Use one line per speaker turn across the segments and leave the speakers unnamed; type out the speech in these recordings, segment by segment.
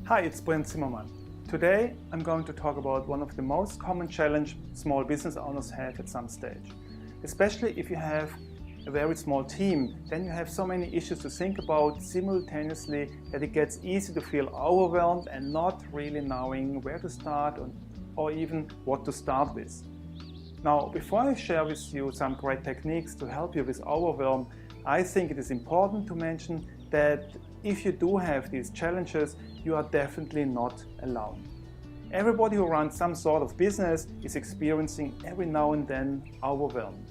Hi, it's Bojan Zimmermann. Today I'm going to talk about one of the most common challenges small business owners have at some stage. Especially if you have a very small team, then you have so many issues to think about simultaneously that it gets easy to feel overwhelmed and not really knowing where to start or even what to start with. Now, before I share with you some great techniques to help you with overwhelm, I think it is important to mention that if you do have these challenges, you are definitely not alone. Everybody who runs some sort of business is experiencing every now and then overwhelm.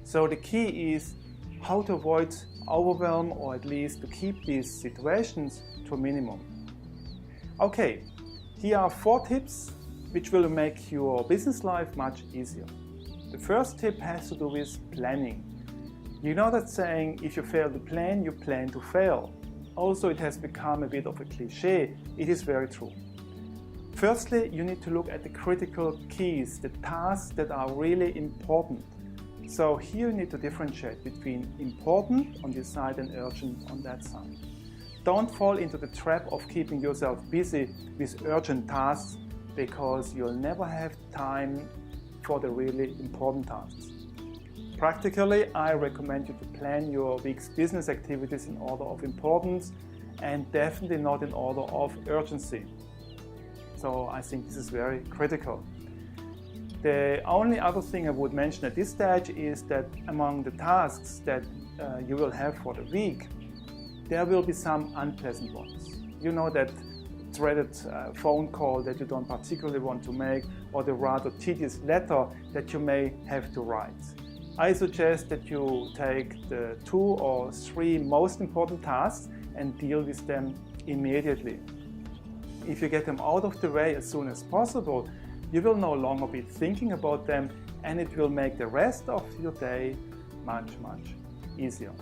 So the key is how to avoid overwhelm, or at least to keep these situations to a minimum. Okay, here are 4 tips which will make your business life much easier. The first tip has to do with planning. You know that saying, if you fail to plan, you plan to fail. Also, it has become a bit of a cliche. It is very true. Firstly, you need to look at the critical keys, the tasks that are really important. So here you need to differentiate between important on this side and urgent on that side. Don't fall into the trap of keeping yourself busy with urgent tasks, because you'll never have time for the really important tasks. Practically, I recommend you to plan your week's business activities in order of importance and definitely not in order of urgency. So I think this is very critical. The only other thing I would mention at this stage is that among the tasks that you will have for the week, there will be some unpleasant ones. You know, that dreaded phone call that you don't particularly want to make, or the rather tedious letter that you may have to write. I suggest that you take the 2 or 3 most important tasks and deal with them immediately. If you get them out of the way as soon as possible, you will no longer be thinking about them, and it will make the rest of your day much easier.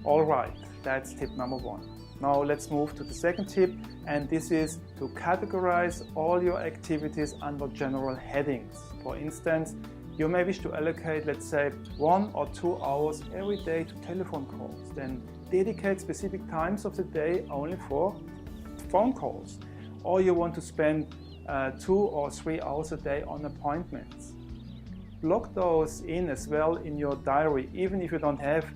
Alright, that's tip number 1. Now let's move to the second tip, and this is to categorize all your activities under general headings. For instance, you may wish to allocate, let's say, 1 or 2 hours every day to telephone calls. Then dedicate specific times of the day only for phone calls. Or you want to spend 2 or 3 hours a day on appointments. Block those in as well in your diary, even if you don't have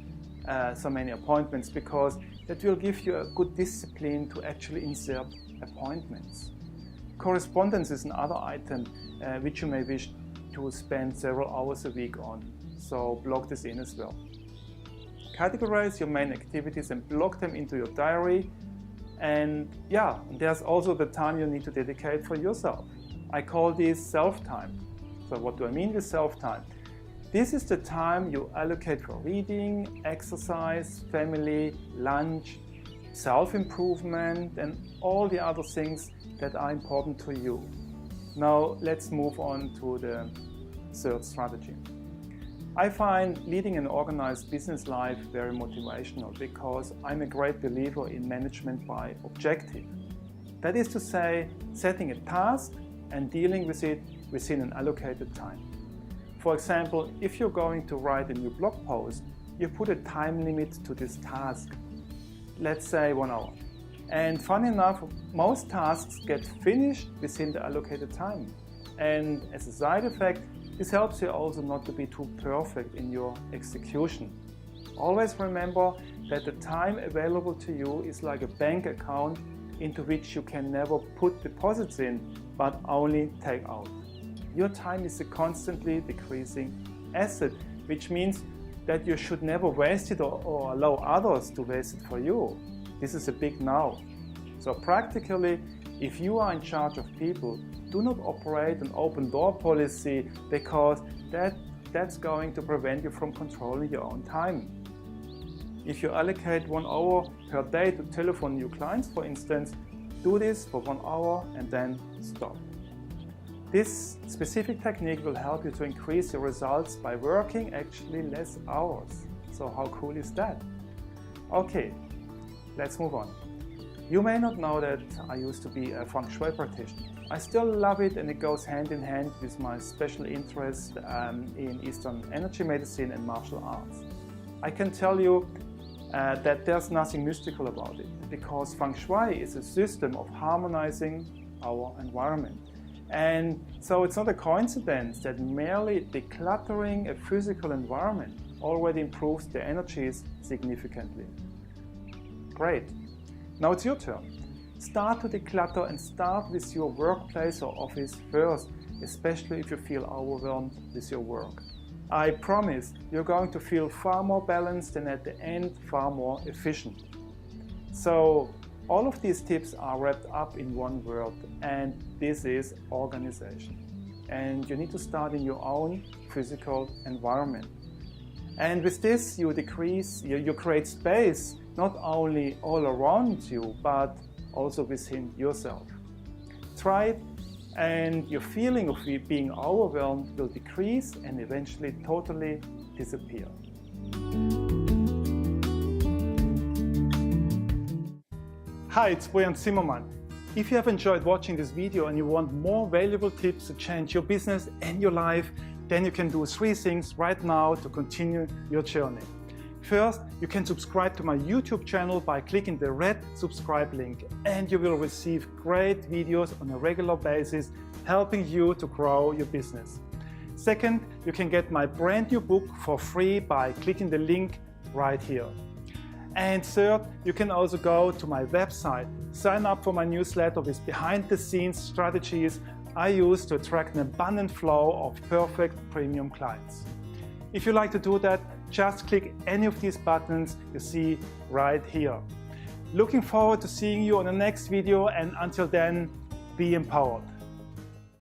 so many appointments, because that will give you a good discipline to actually insert appointments. Correspondence is another item which you may wish to spend several hours a week on, so block this in as well. Categorize your main activities and block them into your diary. And yeah, there's also the time you need to dedicate for yourself. I call this self-time. So what do I mean with self-time? This is the time you allocate for reading, exercise, family, lunch, self-improvement, and all the other things that are important to you. Now let's move on to the third strategy. I find leading an organized business life very motivational, because I'm a great believer in management by objective. That is to say, setting a task and dealing with it within an allocated time. For example, if you're going to write a new blog post, you put a time limit to this task. Let's say 1 hour. And funny enough, most tasks get finished within the allocated time. And as a side effect, this helps you also not to be too perfect in your execution. Always remember that the time available to you is like a bank account into which you can never put deposits in, but only take out. Your time is a constantly decreasing asset, which means that you should never waste it or allow others to waste it for you. This is a big no. So practically, if you are in charge of people, do not operate an open door policy, because that's going to prevent you from controlling your own time. If you allocate 1 hour per day to telephone new clients, for instance, do this for 1 hour and then stop. This specific technique will help you to increase your results by working actually less hours. So how cool is that? Okay, let's move on. You may not know that I used to be a feng shui practitioner. I still love it, and it goes hand in hand with my special interest in Eastern energy medicine and martial arts. I can tell you that there's nothing mystical about it, because Feng Shui is a system of harmonizing our environment. And so it's not a coincidence that merely decluttering a physical environment already improves the energies significantly. Great. Now it's your turn. Start to declutter and start with your workplace or office first, especially if you feel overwhelmed with your work. I promise you're going to feel far more balanced and at the end far more efficient. So all of these tips are wrapped up in one word, and this is organization. And you need to start in your own physical environment. And with this you create space not only all around you, but also within yourself. Try it, and your feeling of being overwhelmed will decrease and eventually totally disappear. Hi, it's Bojan Zimmermann. If you have enjoyed watching this video and you want more valuable tips to change your business and your life, then you can do 3 things right now to continue your journey. First, you can subscribe to my YouTube channel by clicking the red subscribe link, and you will receive great videos on a regular basis helping you to grow your business. Second, you can get my brand new book for free by clicking the link right here. And third, you can also go to my website, sign up for my newsletter with behind-the-scenes strategies I use to attract an abundant flow of perfect premium clients. If you like to do that, just click any of these buttons you see right here. Looking forward to seeing you on the next video, and until then, be empowered.